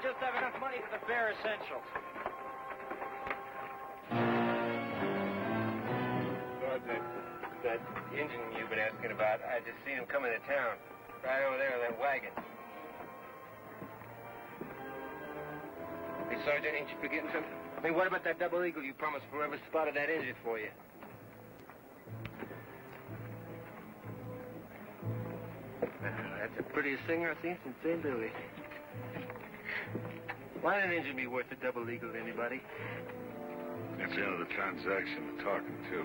just have enough money for the bare essentials. That engine you've been asking about, I just seen him coming to town. Right over there with that wagon. Hey, Sergeant, ain't you forgetting something? I mean, what about that double eagle you promised whoever spotted that engine for you? That's the prettiest singer I've seen since St. Louis. Why an engine be worth a double eagle to anybody? That's the end of the transaction. We're talking, too.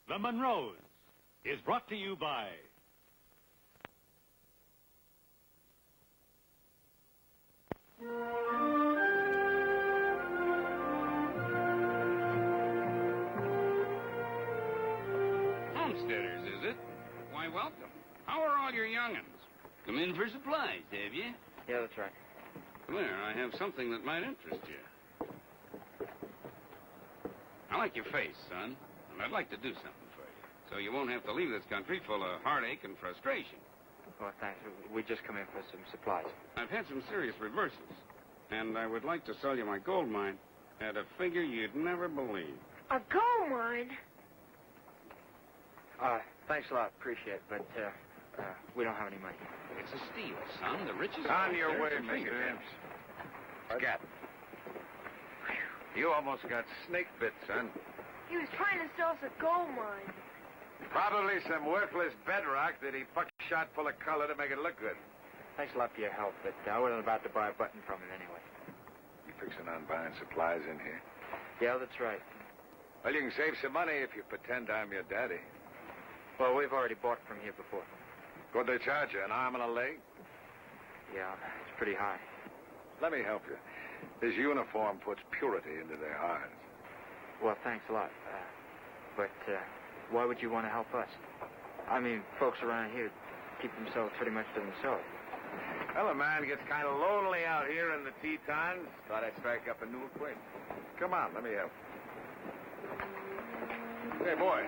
The Monroes is brought to you by Homesteaders, is it? Why, welcome. How are all your young'uns? Come in for supplies, have you? Yeah, that's right. There, I have something that might interest you. I like your face, son, and I'd like to do something for you, so you won't have to leave this country full of heartache and frustration. Well, thanks. We just come in for some supplies. I've had some serious reversals, and I would like to sell you my gold mine at a figure you'd never believe. A gold mine? Thanks a lot. Appreciate it, but, we don't have any money. It's a steal, son. The richest... On your way, Mr. Mr. Imps. Scat. You almost got snake bit, son. He was trying to sell us a gold mine. Probably some worthless bedrock that he shot full of color to make it look good. Thanks a lot for your help, but I wasn't about to buy a button from him anyway. You fixing on buying supplies in here? Yeah, that's right. Well, you can save some money if you pretend I'm your daddy. Well, we've already bought from here before. What'd they charge you, an arm and a leg? Yeah, it's pretty high. Let me help you. This uniform puts purity into their hearts. Well, thanks a lot. But why would you want to help us? I mean, folks around here keep themselves pretty much to themselves. Well, a man gets kind of lonely out here in the Tetons. Thought I'd strike up a new acquaintance. Come on, let me help you. Hey, boy.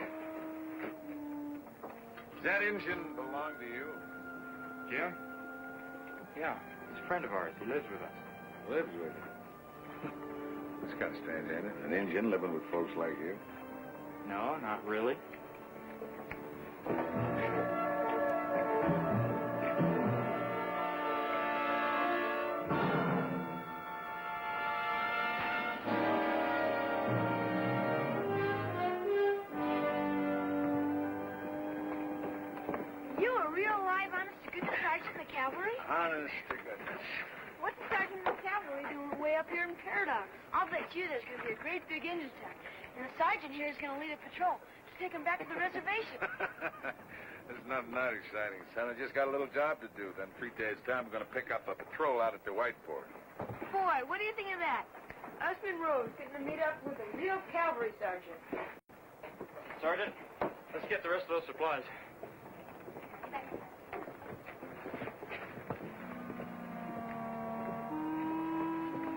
Does that engine belong to you? Jim? Yeah, he's a friend of ours. He lives with us. Lives with you. It's kind of strange, ain't it? An Indian living with folks like you. No, not really. You a real live, honest-to-goodness sergeant in the cavalry? Honest to goodness. What's the sergeant in the cavalry doing way up here in Paradox? I'll bet you there's going to be a great big engine attack. And the sergeant here is going to lead a patrol to take him back to the reservation. There's nothing that exciting, son. I just got a little job to do. Then 3 days' time, I'm going to pick up a patrol out at the White Fort. Boy, what do you think of that? Us Monroes getting to meet up with a real cavalry sergeant. Sergeant, let's get the rest of those supplies.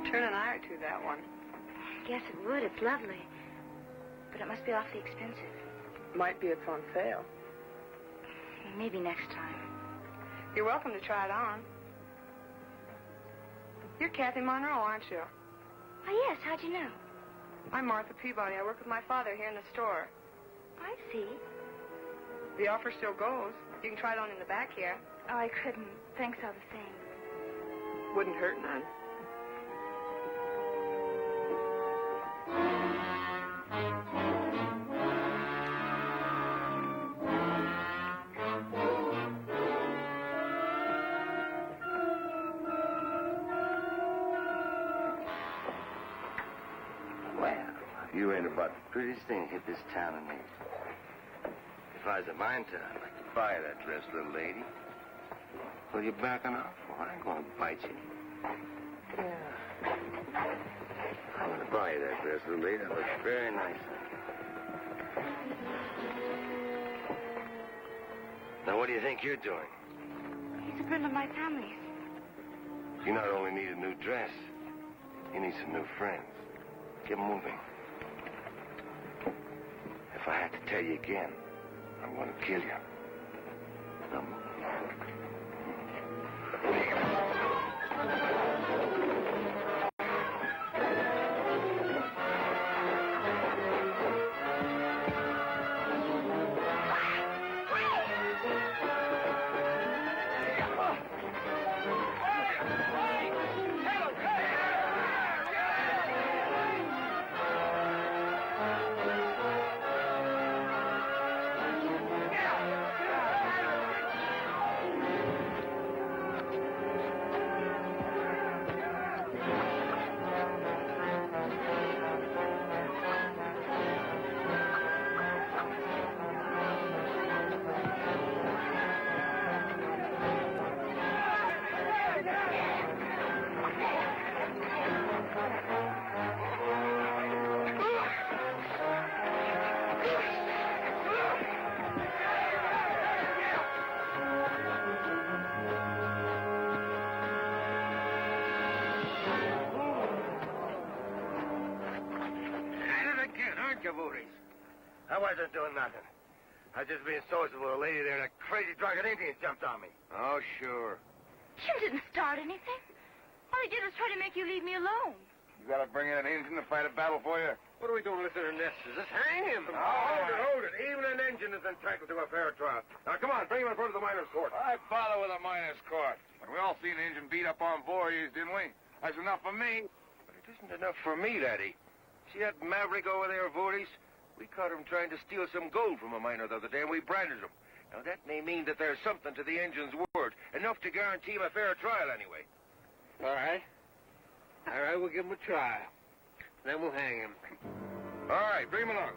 Turn an eye or two, that one. Guess it would. It's lovely. But it must be awfully expensive. Might be it's on sale. Maybe next time. You're welcome to try it on. You're Kathy Monroe, aren't you? Oh, yes. How'd you know? I'm Martha Peabody. I work with my father here in the store. I see. The offer still goes. You can try it on in the back here. Oh, I couldn't. Thanks all the same. Wouldn't hurt none. You ain't about the prettiest thing hit this town of needs. If I was a mine town, I'd like to buy that dress, little lady. What are you backing off for? I ain't gonna bite you. Yeah. I'm gonna buy you that dress, little lady. That looks very nice. Now, what do you think you're doing? He's a friend of my family's. You not only need a new dress, you need some new friends. Get moving. If I had to tell you again, I'm gonna kill you. Now move. I wasn't doing nothing. I was just being social with a lady there, and a crazy drunken Indian jumped on me. Oh, sure. Jim didn't start anything. All he did was try to make you leave me alone. You gotta bring in an engine to fight a battle for you? What are we doing listening to this? Is this hang him? Hold it. Even an engine is entitled to a fair trial. Now, come on, bring him in front of the miners' court. I follow with a miner's court. But we all seen the engine beat up on Voorhees, didn't we? That's enough for me. But it isn't enough for me, Daddy. See that maverick over there, Voorhees? We caught him trying to steal some gold from a miner the other day, and we branded him. Now, that may mean that there's something to the engine's word. Enough to guarantee him a fair trial, anyway. All right, we'll give him a trial. Then we'll hang him. All right, bring him along.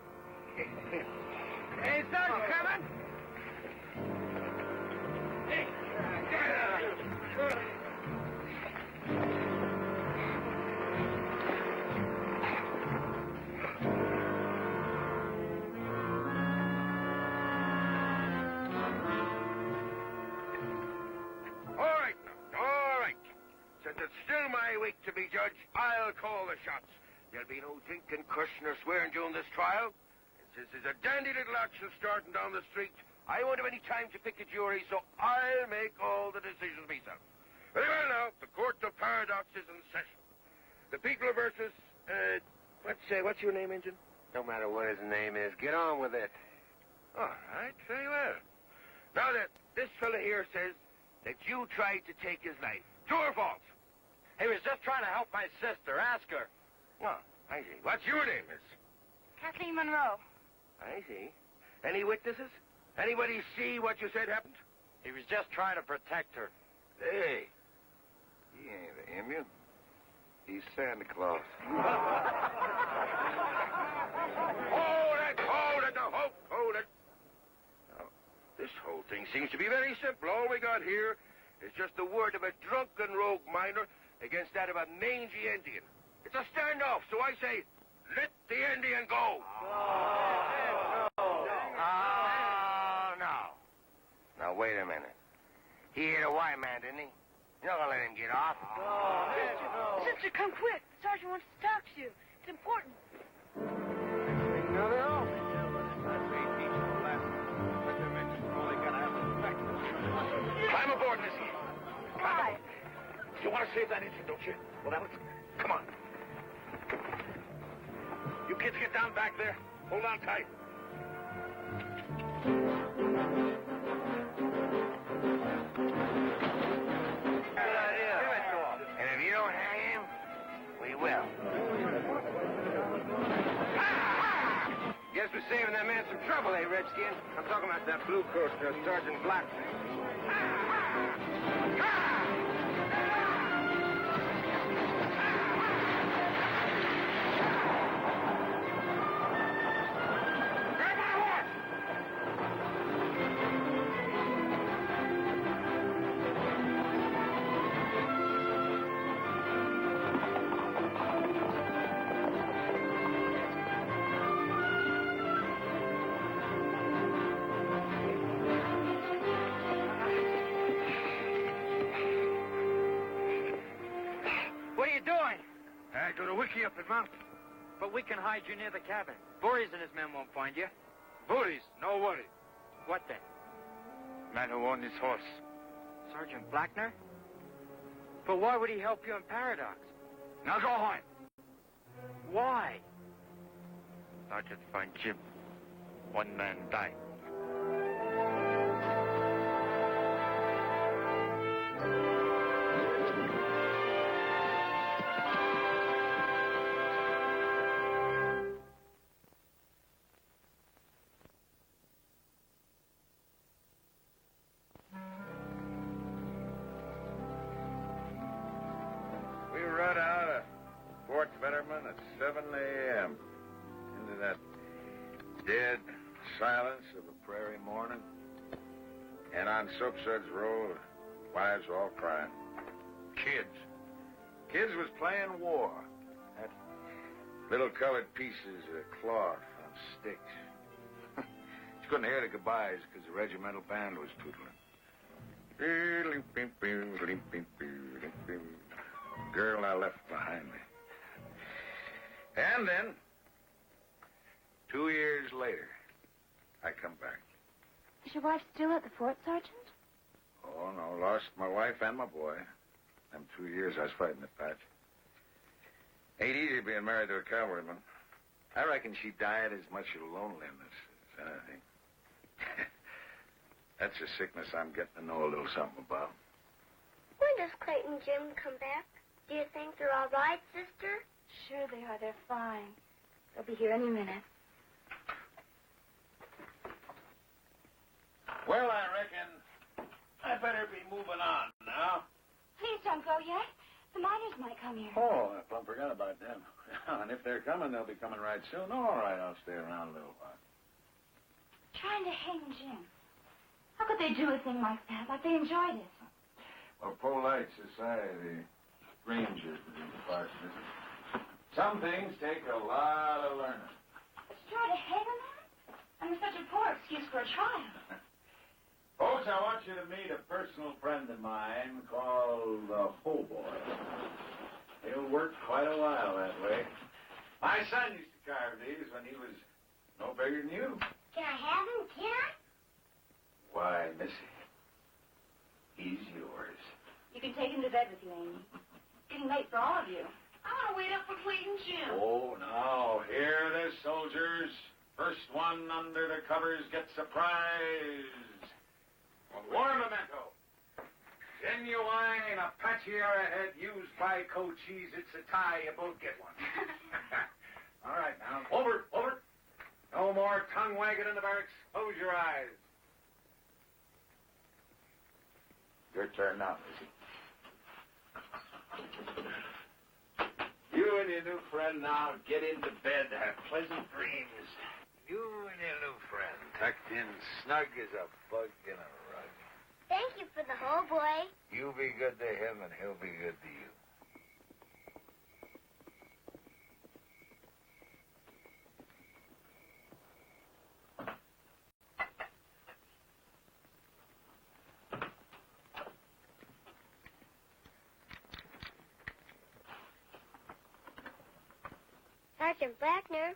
Hey, Sergeant, coming? All right. Since it's still my week to be judge, I'll call the shots. There'll be no drinking, cursing, or swearing during this trial. And since there's a dandy little action starting down the street, I won't have any time to pick a jury, so I'll make all the decisions myself. Very well now, the Court of Paradox is in session. The people versus, what's your name, Injun? No matter what his name is, get on with it. All right, very well. Now then, this fella here says that you tried to take his life. True or false? He was just trying to help my sister. Ask her. Oh, I see. What's your name, miss? Kathleen Monroe. I see. Any witnesses? Anybody see what you said happened? He was just trying to protect her. Hey. He ain't an Indian. He's Santa Claus. Hold it. Now, this whole thing seems to be very simple. All we got here is just the word of a drunken rogue miner against that of a mangy Indian. It's a standoff, so I say, let the Indian go. No. Now, wait a minute. He hit a white man, didn't he? You're not gonna let him get off. Sister, come quick. The sergeant wants to talk to you. It's important. Climb aboard, Missy. Why? You want to save that engine, don't you? Well, now, come on. You kids get down back there. Hold on tight. And if you don't hang him, we will. Guess we're saving that man some trouble, eh, Redskin? I'm talking about that blue coat, Sergeant Black. to the wiki up in mountain. But we can hide you near the cabin. Voorhees and his men won't find you. Voorhees, no worry. What then? Man who owned this horse. Sergeant Blackner? But why would he help you in Paradox? Now go home. Why? Sergeant find Jim. One man died. We rode out of Fort Fetterman at 7 a.m. into that dead silence of a prairie morning. And on Soapsuds Road, wives were all crying. Kids. Kids was playing war. That little colored pieces of cloth on sticks. You couldn't hear the goodbyes because the regimental band was tootling. Girl I left behind me. And then, 2 years later, I come back. Is your wife still at the fort, Sergeant? Oh, no, lost my wife and my boy. Them 2 years I was fighting the patch. Ain't easy being married to a cavalryman. I reckon she died as much of loneliness as anything. That's a sickness I'm getting to know a little something about. When does Clayton and Jim come back? Do you think they're all right, sister? Sure they are. They're fine. They'll be here any minute. Well, I reckon I better be moving on now. Please don't go yet. The miners might come here. Oh, I plumb forgot about them. And if they're coming, they'll be coming right soon. All right, I'll stay around a little while. Trying to hang Jim. How could they do a thing like that? Like they enjoyed it. Well, polite society, strangers to these parts, Mrs. Some things take a lot of learning. But to try to hang a man? And with such a poor excuse for a trial. Folks, I want you to meet a personal friend of mine called the Ho Boy. He'll work quite a while that way. My son used to carve these when he was no bigger than you. Can I have him? Can I? Why, Missy, he's yours. You can take him to bed with you, Amy. It's getting late for all of you. I want to wait up for Clayton Jim. Oh, now, hear this, soldiers. First one under the covers gets a prize. A war memento. Genuine Apache arrowhead used by Cochise. It's a tie. You both get one. All right, now. Over. No more tongue wagging in the barracks. Close your eyes. Your turn now, Missy. You and your new friend now get into bed. Have pleasant dreams. You and your new friend tucked in snug as a bug in a rug. Thank you for the whole boy. You be good to him, and he'll be good to you. Sergeant Blackner,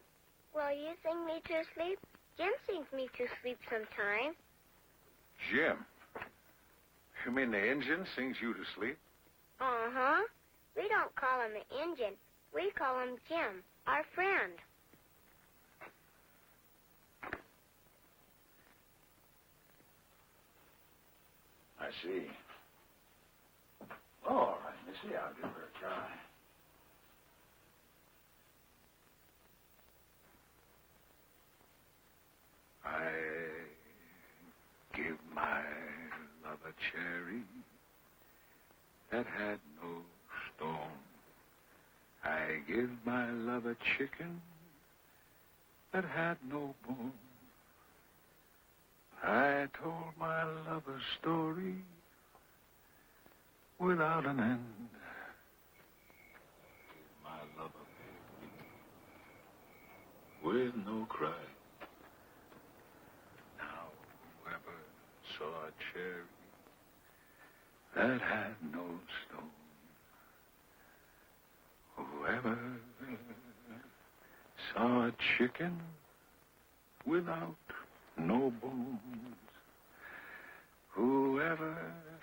will you sing me to sleep? Jim sings me to sleep sometimes. Jim? You mean the engine sings you to sleep? Uh-huh. We don't call him the engine. We call him Jim, our friend. I see. Oh, all right, Missy, I'll give her a try. I give my love a cherry that had no stone. I give my love a chicken that had no bone. I told my love a story without an end. Give my love a baby with no cry. Now, whoever saw a cherry that had no stone, whoever saw a chicken without no bones. Whoever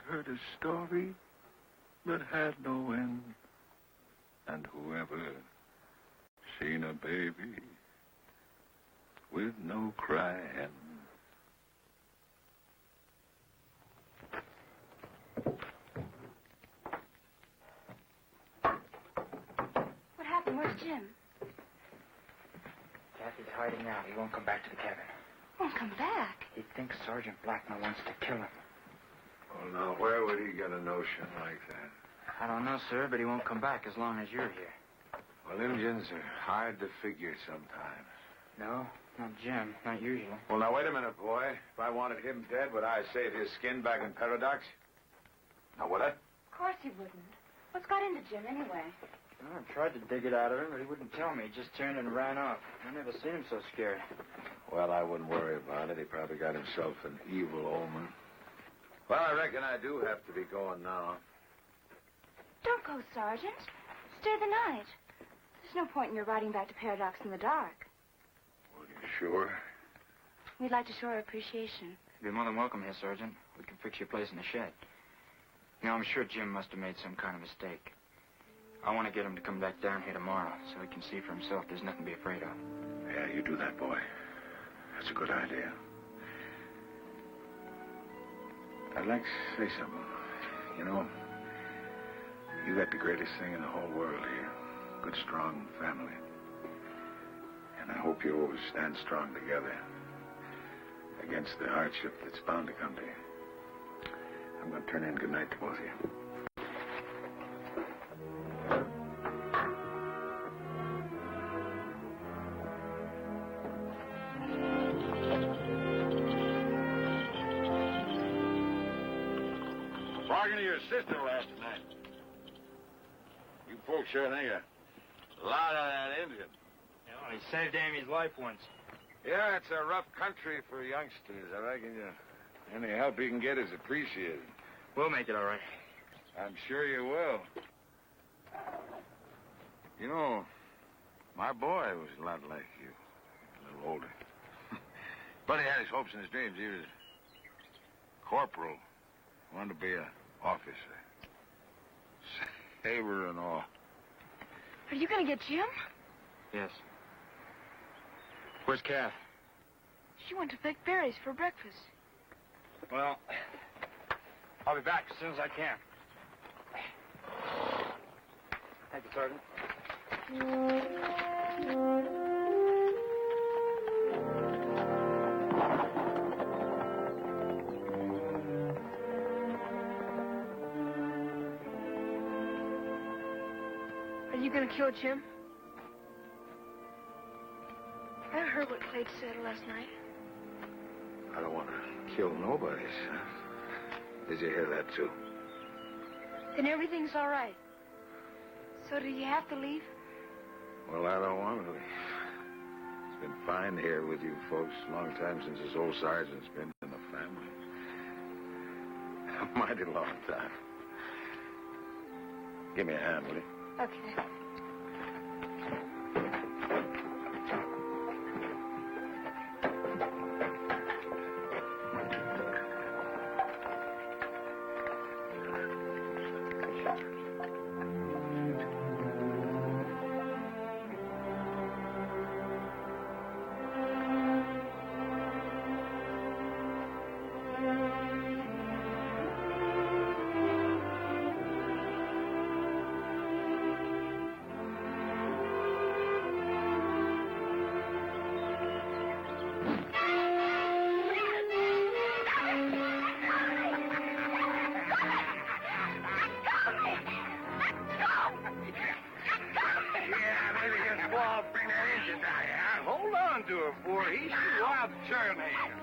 heard a story that had no end? And whoever seen a baby with no crying? What happened? Where's Jim? Kathy's hiding out. He won't come back to the cabin. Won't come back. He thinks Sergeant Blackmer wants to kill him. Well, now, where would he get a notion like that? I don't know, sir, but he won't come back as long as you're here. Well, Indians are hard to figure sometimes. No, not Jim. Not usually. Well, now, wait a minute, boy. If I wanted him dead, would I save his skin back in Paradox? Now, would I? Of course he wouldn't. What's got into Jim anyway? Well, I tried to dig it out of him, but he wouldn't tell me. He just turned and ran off. I never seen him so scared. Well, I wouldn't worry about it. He probably got himself an evil omen. Well, I reckon I do have to be going now. Don't go, Sergeant. Stay the night. There's no point in your riding back to Paradox in the dark. Well, you sure? We'd like to show our appreciation. You're more than welcome here, Sergeant. We can fix your place in the shed. You know, I'm sure Jim must have made some kind of mistake. I want to get him to come back down here tomorrow so he can see for himself there's nothing to be afraid of. Yeah, you do that, boy. That's a good idea. I'd like to say something. You know, you got the greatest thing in the whole world here. Good, strong family. And I hope you always stand strong together against the hardship that's bound to come to you. I'm going to turn in good night to both of you. Talking to your sister last night. You folks sure think a lot of that Indian. You know, he saved Amy's life once. Yeah, it's a rough country for youngsters. I reckon any help you can get is appreciated. We'll make it all right. I'm sure you will. You know, my boy was a lot like you. A little older. But he had his hopes and his dreams. He was corporal. Wanted to be an officer. Saber and all. Are you going to get Jim? Yes. Where's Kath? She went to pick berries for breakfast. Well, I'll be back as soon as I can. Thank you, Sergeant. Are you going to kill Jim? I heard what Clayton said last night. I don't want to kill nobody, son. Did you hear that, too? Then everything's all right. So do you have to leave? Well, I don't want to leave. It's been fine here with you folks. A long time since this old sergeant's been in the family. A mighty long time. Give me a hand, will you? Okay. Hold on to her, boy. He's too wild to turn hand.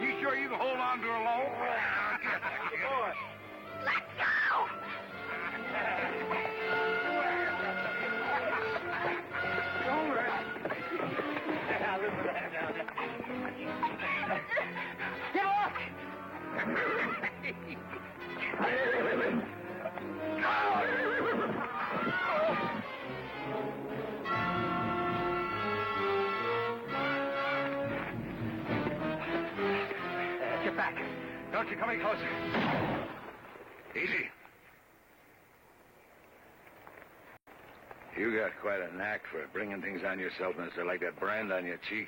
You sure you can hold on to her alone? Boy. Let go! All right. I'll live with that down there. Get off! back. Don't you come any closer. Easy. You got quite a knack for bringing things on yourself, mister, like that brand on your cheek.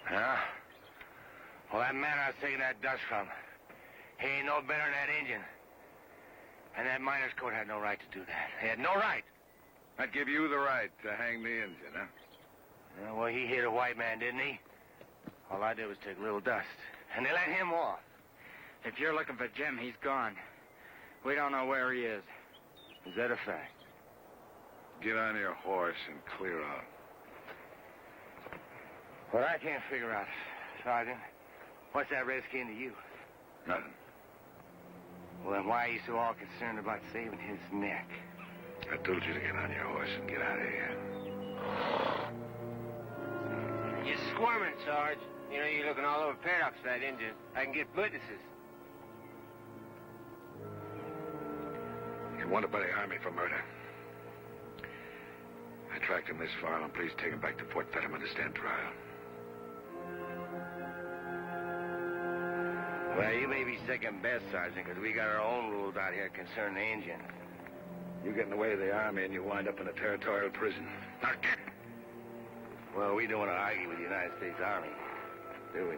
Huh? Well, that man I was taking that dust from, he ain't no better than that Indian. And that miner's coat had no right to do that. He had no right. I'd give you the right to hang the Indian, huh? Yeah, well, he hit a white man, didn't he? All I did was take a little dust. And they let him off. If you're looking for Jim, he's gone. We don't know where he is. Is that a fact? Get on your horse and clear out. What I can't figure out, Sergeant, what's that redskin to you? Nothing. Well, then why are you so all concerned about saving his neck? I told you to get on your horse and get out of here. You're squirming, Sarge. You know, you're looking all over Paradox for that Indian. I can get witnesses. He's wanted by the Army for murder. I tracked him this far, and please take him back to Fort Fetterman to stand trial. Well, you may be second best, Sergeant, because we got our own rules out here concerning the Indian. You get in the way of the Army, and you wind up in a territorial prison. Now get. Well, we don't want to argue with the United States Army, do we?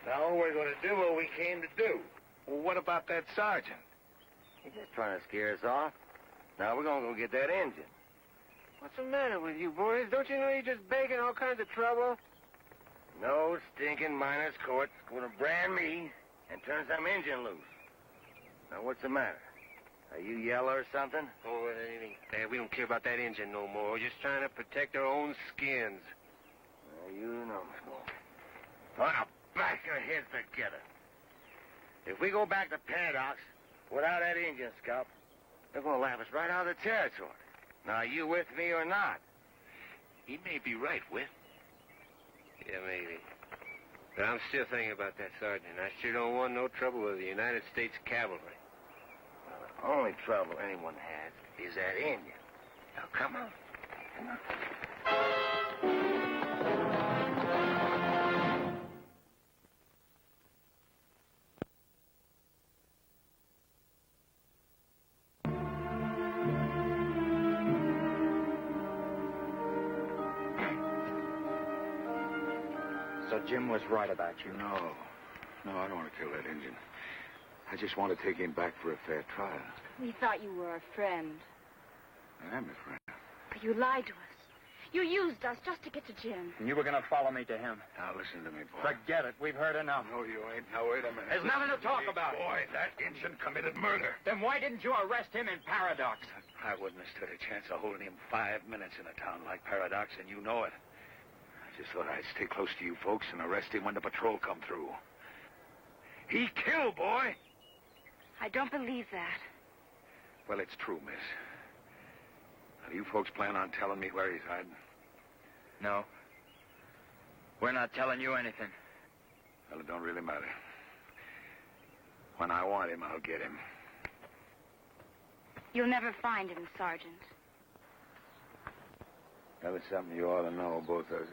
No, we're going to do what we came to do. Well, what about that sergeant? He's just trying to scare us off. Now we're going to go get that engine. What's the matter with you boys? Don't you know you're just begging all kinds of trouble? No stinking miner's court's going to brand me and turn some engine loose. Now, what's the matter? Are you yellow or something? Oh, we don't care about that engine no more. We're just trying to protect our own skins. You know, well, back your heads together. If we go back to Paradox without that engine scout, they're going to laugh us right out of the territory. Now, are you with me or not? He may be right, Whit. Yeah, maybe. But I'm still thinking about that, Sergeant. I sure don't want no trouble with the United States Cavalry. Well, the only trouble anyone has is that engine. Now, come on. Come on. So Jim was right about you. No, I don't want to kill that Indian. I just want to take him back for a fair trial. We thought you were a friend. I am a friend. But you lied to us. You used us just to get to Jim. And you were going to follow me to him. Now, listen to me, boy. Forget it. We've heard enough. No, you ain't. Now, wait a minute. There's nothing to talk about. Boy, that Indian committed murder. Then why didn't you arrest him in Paradox? I wouldn't have stood a chance of holding him 5 minutes in a town like Paradox, and you know it. I just thought I'd stay close to you folks and arrest him when the patrol come through. He killed, boy. I don't believe that. Well, it's true, miss. Now, do you folks plan on telling me where he's hiding? No. We're not telling you anything. Well, it don't really matter. When I want him, I'll get him. You'll never find him, Sergeant. That is something you ought to know, both of you.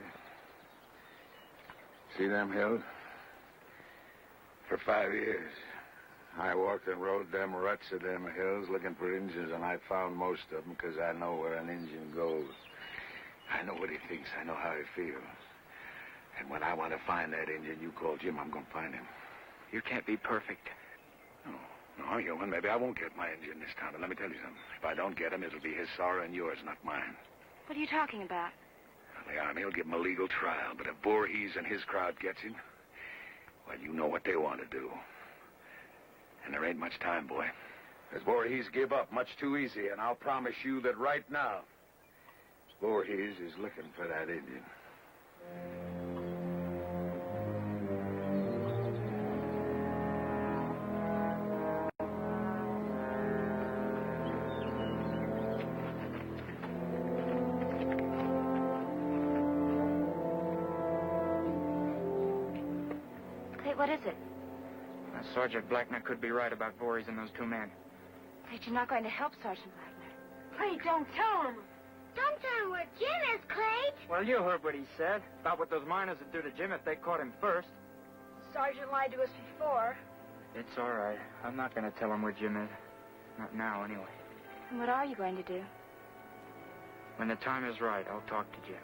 See them hills? For 5 years, I walked and rode them ruts of them hills looking for Injuns, and I found most of them because I know where an Injun goes. I know what he thinks. I know how he feels. And when I want to find that Injun, you call Jim, I'm going to find him. You can't be perfect. No, Human, maybe I won't get my Injun this time, but let me tell you something. If I don't get him, it'll be his sorrow and yours, not mine. What are you talking about? Well, the Army will give him a legal trial, but if Voorhees and his crowd gets him, well, you know what they want to do. And there ain't much time, boy. Because Voorhees give up much too easy, and I'll promise you that right now, Voorhees is looking for that Indian. What is it? Sergeant Blackner could be right about Voorhees and those two men. Clayt, you're not going to help Sergeant Blackner. Clayt, don't tell him. Don't tell him where Jim is, Clayt. Well, you heard what he said about what those miners would do to Jim if they caught him first. Sergeant lied to us before. It's all right. I'm not going to tell him where Jim is. Not now, anyway. And what are you going to do? When the time is right, I'll talk to Jim.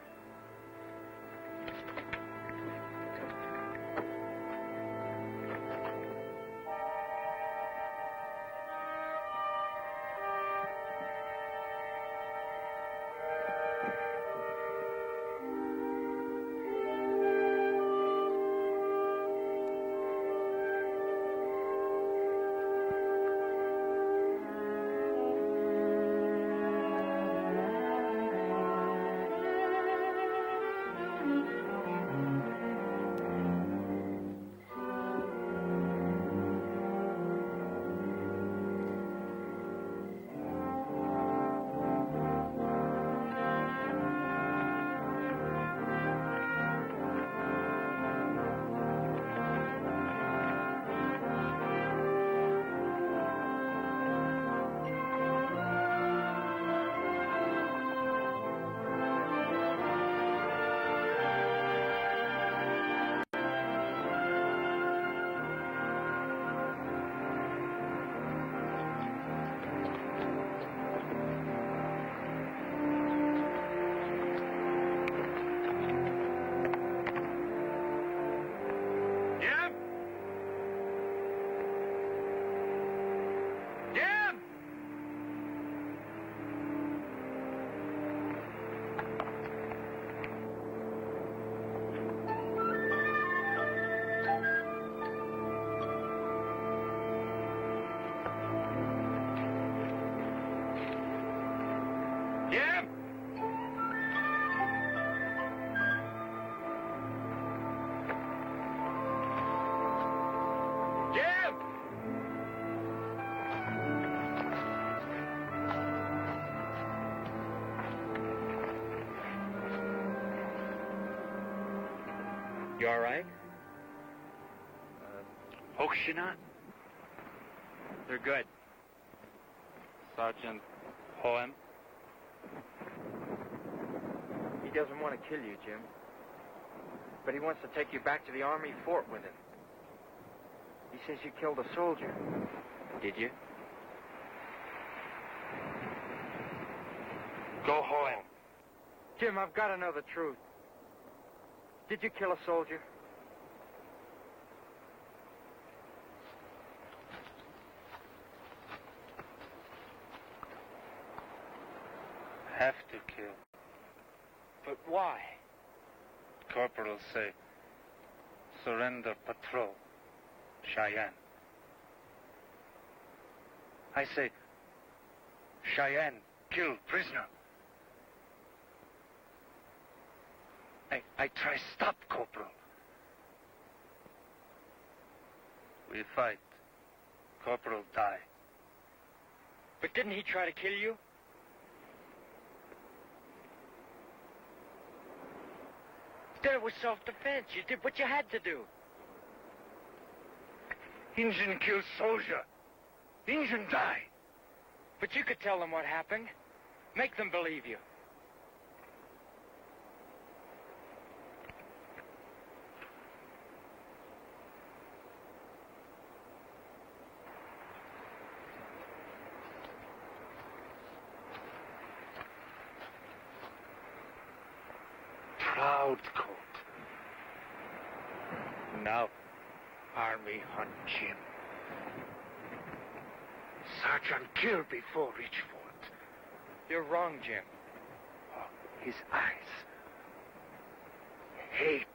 You all right? Hooks you not? They're good. Sergeant Hohem? He doesn't want to kill you, Jim. But he wants to take you back to the Army fort with him. He says you killed a soldier. Did you? Go Hohem. Jim, I've got to know the truth. Did you kill a soldier? Have to kill. But why? Corporal say, surrender patrol, Cheyenne. I say, Cheyenne, kill prisoner. I try stop, Corporal. We fight. Corporal die. But didn't he try to kill you? Then it was self-defense. You did what you had to do. Injun kill soldier. Injun die. But you could tell them what happened. Make them believe you. Proud coat. Now, Army hunt Jim. Sergeant kill before reach fort. You're wrong, Jim. Oh, his eyes. Hate.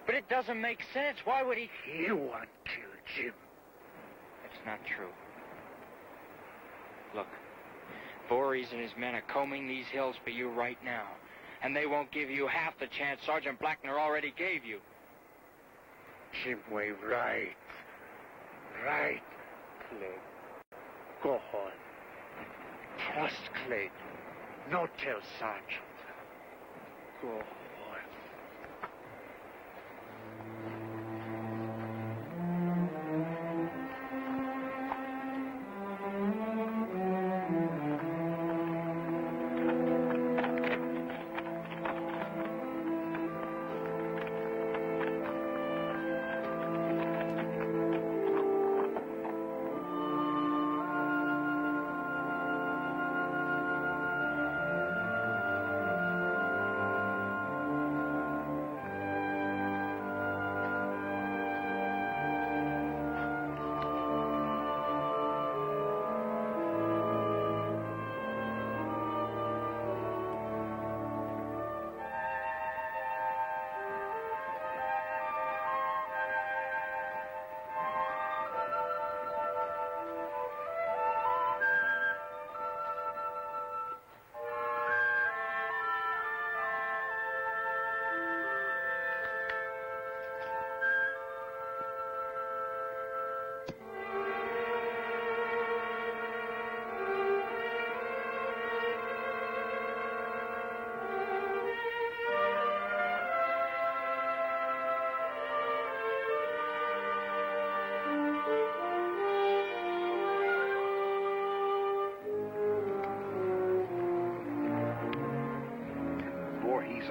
But it doesn't make sense. Why would he... He want kill Jim. It's not true. Look, Voorhees and his men are combing these hills for you right now. And they won't give you half the chance Sergeant Blackner already gave you. Jim Way, right. Right, Clayton. Go on. Trust Clayton. No tell Sergeant. Go on.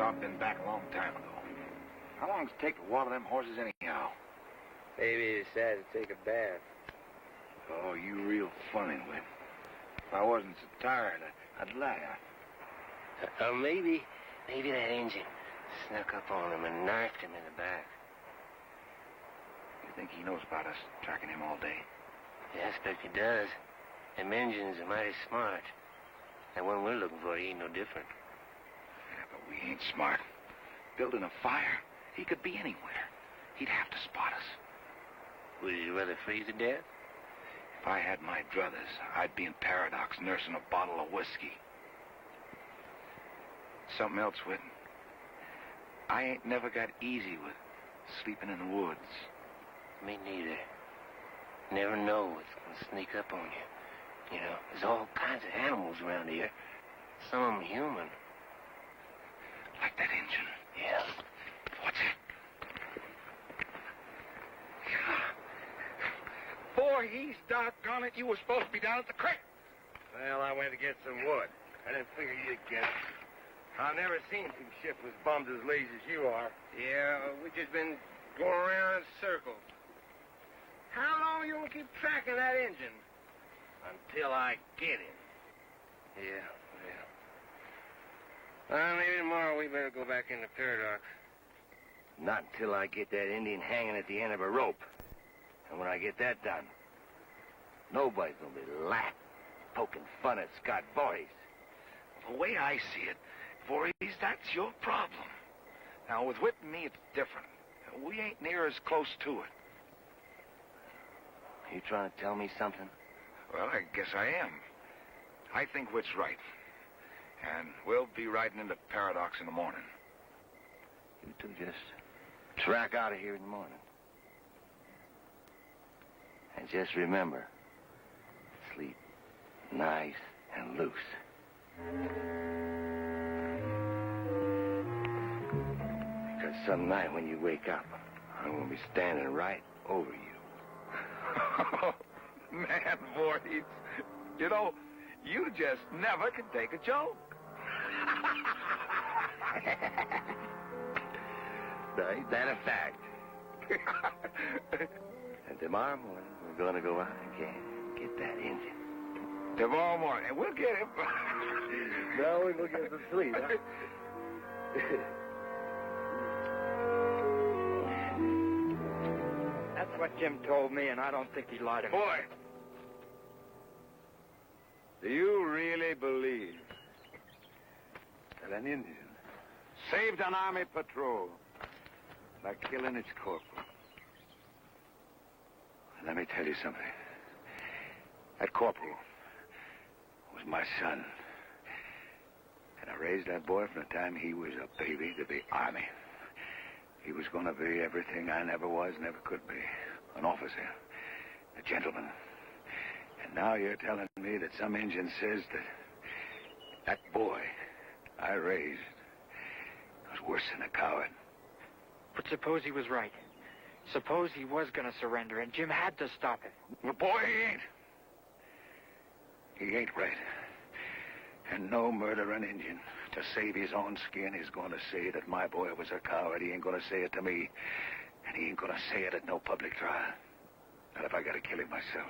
I've been back a long time ago. How long does it take to water them horses anyhow? Maybe he decided to take a bath. Oh, you real funny, Whip. If I wasn't so tired, I'd laugh. Maybe that engine snuck up on him and knifed him in the back. You think he knows about us tracking him all day? Yeah, I expect he does. Them engines are mighty smart. That one we're looking for, he ain't no different. Yeah, but we ain't smart. Building a fire, he could be anywhere. He'd have to spot us. Would you rather freeze to death? If I had my druthers, I'd be in Paradox nursing a bottle of whiskey. Something else, Whit. I ain't never got easy with sleeping in the woods. Me neither. Never know what's gonna sneak up on you. You know, there's all kinds of animals around here. Some of them human. Like that engine. Yeah. What's it? Voorhees, doggone it, you were supposed to be down at the creek. Well, I went to get some wood. I didn't figure you'd get it. I've never seen two shiftless bums as lazy as you are. Yeah, we just been going around in circles. How long you gonna keep tracking that engine? Until I get him. Yeah. Well, maybe tomorrow we better go back into Paradox. Not until I get that Indian hanging at the end of a rope. And when I get that done, nobody's gonna be laughing, poking fun at Scott Voorhees. The way I see it, Voorhees, that's your problem. Now, with Whit and me, it's different. We ain't near as close to it. You trying to tell me something? Well, I guess I am. I think Whit's right. And we'll be riding into Paradox in the morning. You two just track out of here in the morning. And just remember, sleep nice and loose. Because some night when you wake up, I'm going to be standing right over you. Man, Voorhees, you know, you just never can take a joke. Now, ain't that a fact? And tomorrow morning, we're going to go out again and get that engine. Tomorrow morning, and we'll get him. No, we're going to get some sleep, huh? That's what Jim told me, and I don't think he lied to me. Boy, do you really believe that an Indian saved an army patrol by killing its corporal? Let me tell you something. That corporal was my son. And I raised that boy from the time he was a baby to the Army. He was going to be everything I never was, never could be. An officer, a gentleman. And now you're telling me that some Injun says that boy I raised was worse than a coward. But suppose he was right. Suppose he was going to surrender, and Jim had to stop it. The boy, he ain't. He ain't right. And no murdering Injun, to save his own skin, is going to say that my boy was a coward. He ain't going to say it to me. And he ain't going to say it at no public trial. Not if I got to kill him myself.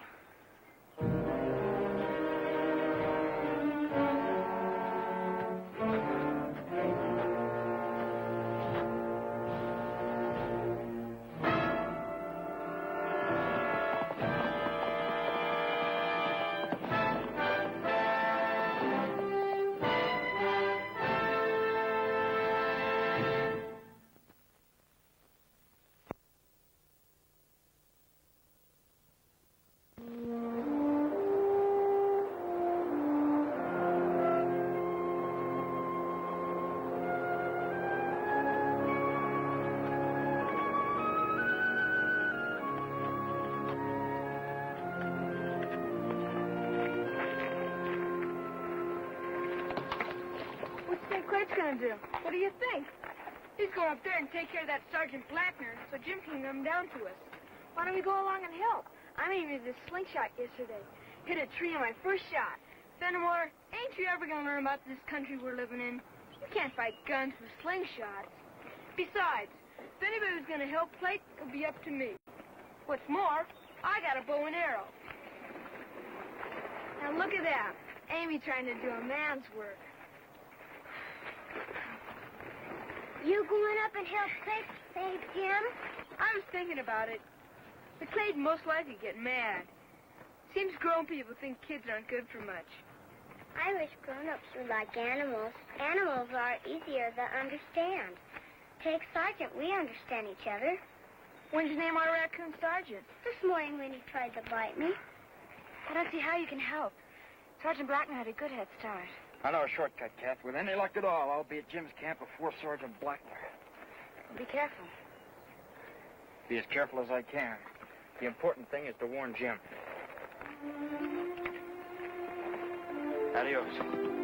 Clay's gonna do? What do you think? He's going up there and take care of that Sergeant Blackner so Jim can come down to us. Why don't we go along and help? I made me this slingshot yesterday. Hit a tree on my first shot. Fenimore, ain't you ever gonna learn about this country we're living in? You can't fight guns with slingshots. Besides, if anybody was gonna help Clay, it'll be up to me. What's more, I got a bow and arrow. Now look at that. Amy trying to do a man's work. You going up and help Clay save Jim? I was thinking about it. The Clay'd most likely get mad. Seems grown people think kids aren't good for much. I wish grown-ups were like animals. Animals are easier to understand. Take Sergeant, we understand each other. When'd you name our raccoon Sergeant? This morning when he tried to bite me. I don't see how you can help. Sergeant Blackman had a good head start. I know a shortcut, Kath. With any luck at all, I'll be at Jim's camp before Sergeant Blackner. Be careful. Be as careful as I can. The important thing is to warn Jim. Adios.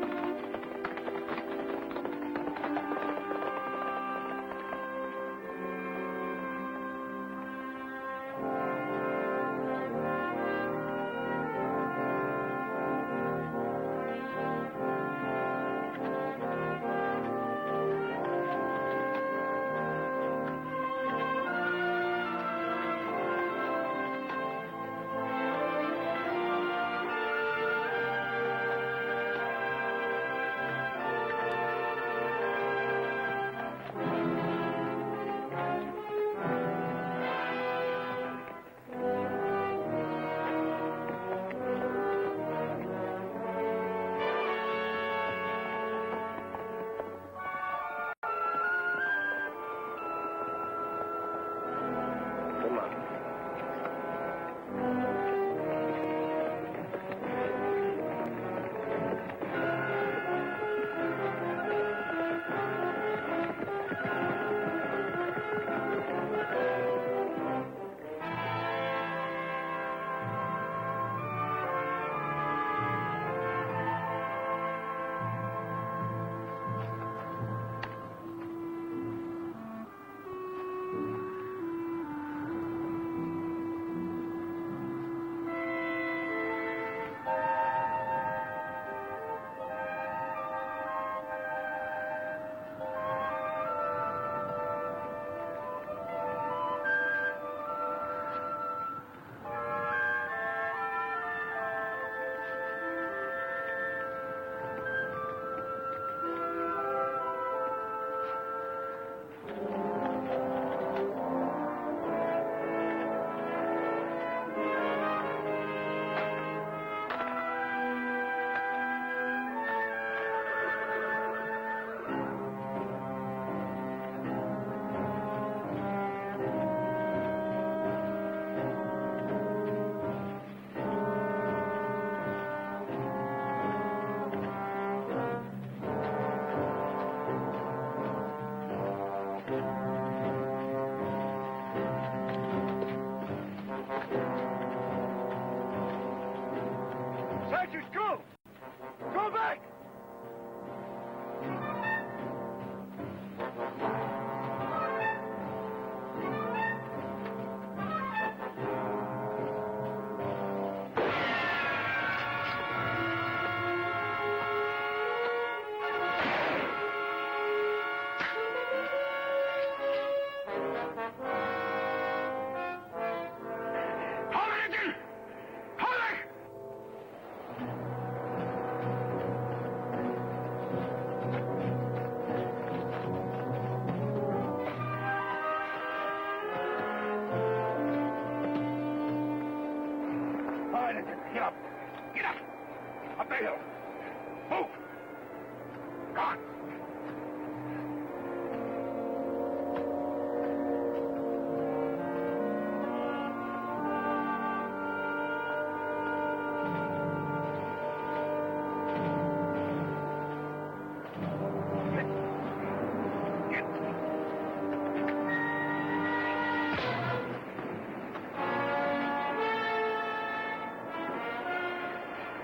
Gone.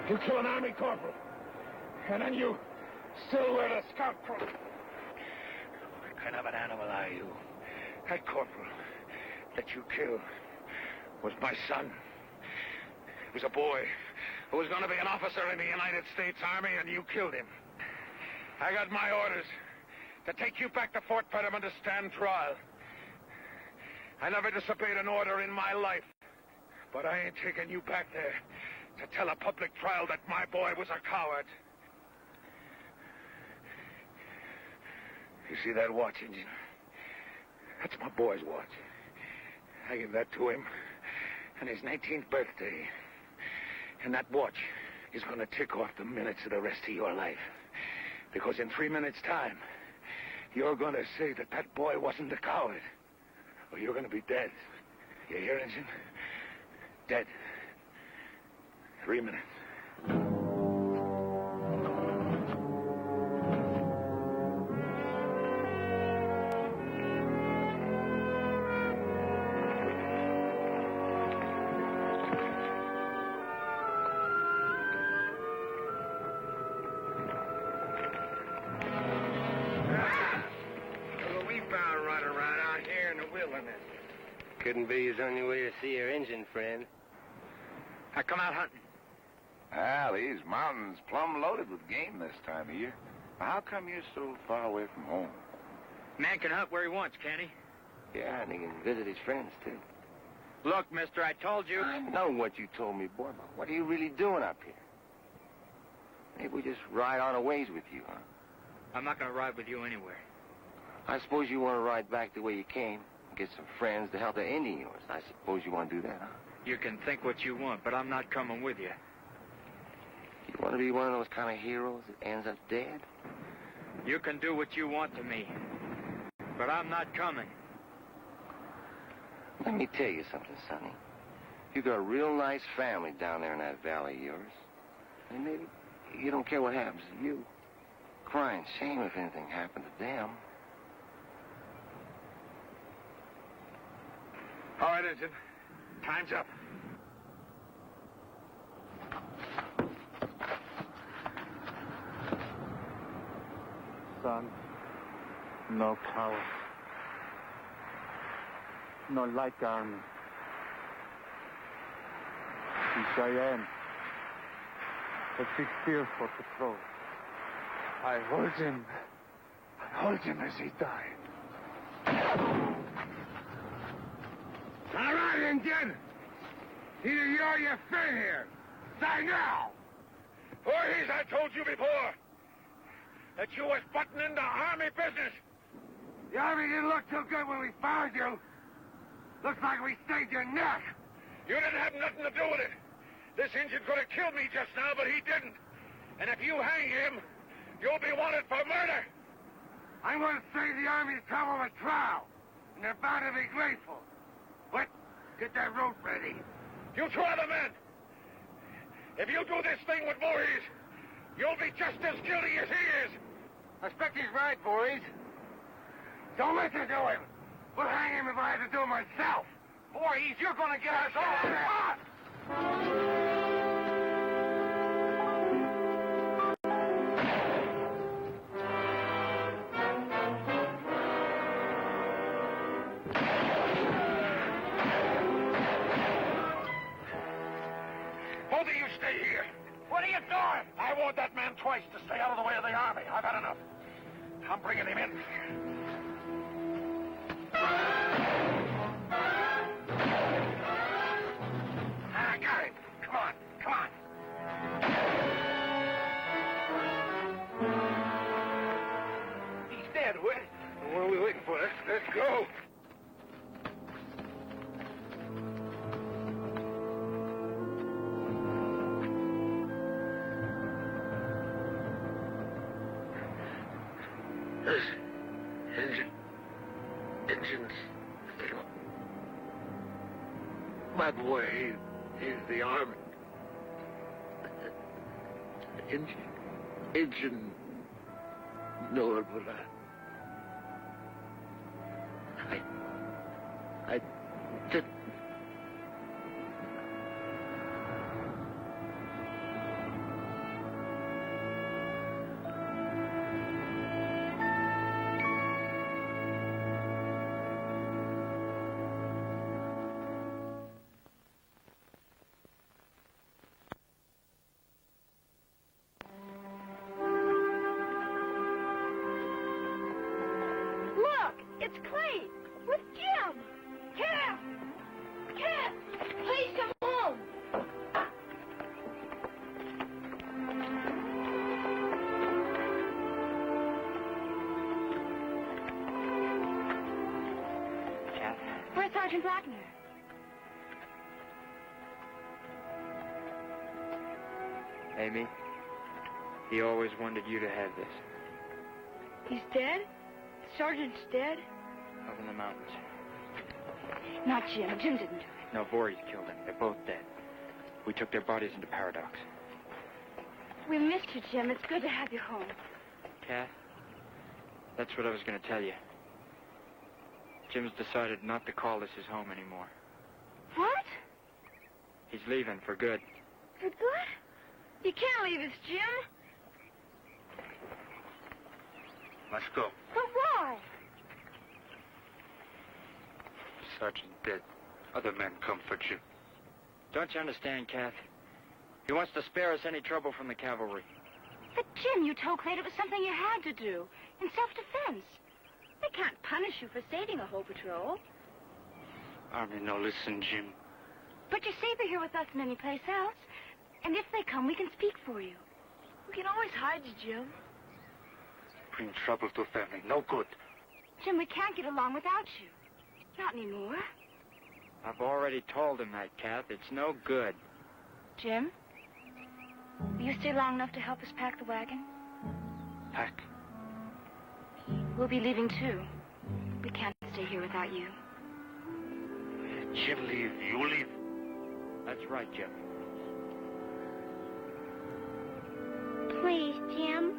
You kill an army corporal, and then you still wear the scout crown. What kind of an animal are you? That corporal that you killed was my son. He was a boy who was going to be an officer in the United States Army, and you killed him. I got my orders to take you back to Fort Fetterman to stand trial. I never disobeyed an order in my life, but I ain't taking you back there to tell a public trial that my boy was a coward. You see that watch, Injun? That's my boy's watch. I gave that to him on his 19th birthday. And that watch is going to tick off the minutes of the rest of your life. Because in 3 minutes' time, you're going to say that that boy wasn't a coward. Or you're going to be dead. You hear, Injun? Dead. 3 minutes. We found right around out here in the wilderness. Couldn't be his only way to see your engine friend. I come out hunting. Well, these mountains plumb loaded with game this time of year. How come you're so far away from home? Man can hunt where he wants, can he? Yeah, and he can visit his friends, too. Look, mister, I told you. I know what you told me, boy, but what are you really doing up here? Maybe we just ride on a ways with you, huh? I'm not going to ride with you anywhere. I suppose you want to ride back the way you came and get some friends to help the Indian yours. I suppose you want to do that, huh? You can think what you want, but I'm not coming with you. You want to be one of those kind of heroes that ends up dead? You can do what you want to me, but I'm not coming. Let me tell you something, Sonny. You got a real nice family down there in that valley of yours. And maybe you don't care what happens to you. Crying shame if anything happened to them. All right, Injun. Time's up. Son, no power, no like army. In Cheyenne, a big fear for patrol. I hold him as he died. All right, Injun. Either you or your friend here. Say now. Boys, I told you before that you was butting into Army business. The Army didn't look too good when we found you. Looks like we stayed your neck. You didn't have nothing to do with it. This Injun could have killed me just now, but he didn't. And if you hang him, you'll be wanted for murder. I'm going to save the Army's trouble with trial, and they're bound to be grateful. But get that rope ready. You two other men, if you do this thing with Voorhees, you'll be just as guilty as he is. I expect he's right, Voorhees. Don't listen to him. We'll hang him if I have to do it myself. Voorhees, you're going to get us all. Both of you stay here. What are you doing? I warned that man twice to stay out of the way of the Army. I've had enough. I'm bringing him in. I got him. Come on. Come on. He's dead, Whit. What are we waiting for? Let's go. Engines. My boy, he's the army. Engine. No, it would not. I did. Look, it's Clay with Jim. Cat! Cat! Please come home. Cat? Where's Sergeant Blackner? Amy, he always wanted you to have this. He's dead? The sergeant's dead? Up in the mountains. Not Jim. Jim didn't do it. No, Voorhees killed him. They're both dead. We took their bodies into Paradox. We missed you, Jim. It's good to have you home. Cat, that's what I was going to tell you. Jim's decided not to call this his home anymore. What? He's leaving for good. For good? You can't leave us, Jim. Let's go. But why? Sergeant dead. Other men come for Jim. Don't you understand, Kath? He wants to spare us any trouble from the cavalry. But, Jim, you told Clayton it was something you had to do. In self-defense. They can't punish you for saving a whole patrol. Army no listen, Jim. But you're safer here with us than any place else. And if they come, we can speak for you. We can always hide you, Jim. Bring trouble to family. No good. Jim, we can't get along without you. Not anymore. I've already told him that, Kath. It's no good. Jim? Will you stay long enough to help us pack the wagon? Pack. We'll be leaving, too. We can't stay here without you. Jim leave. You leave. That's right, Jim. Please, Jim.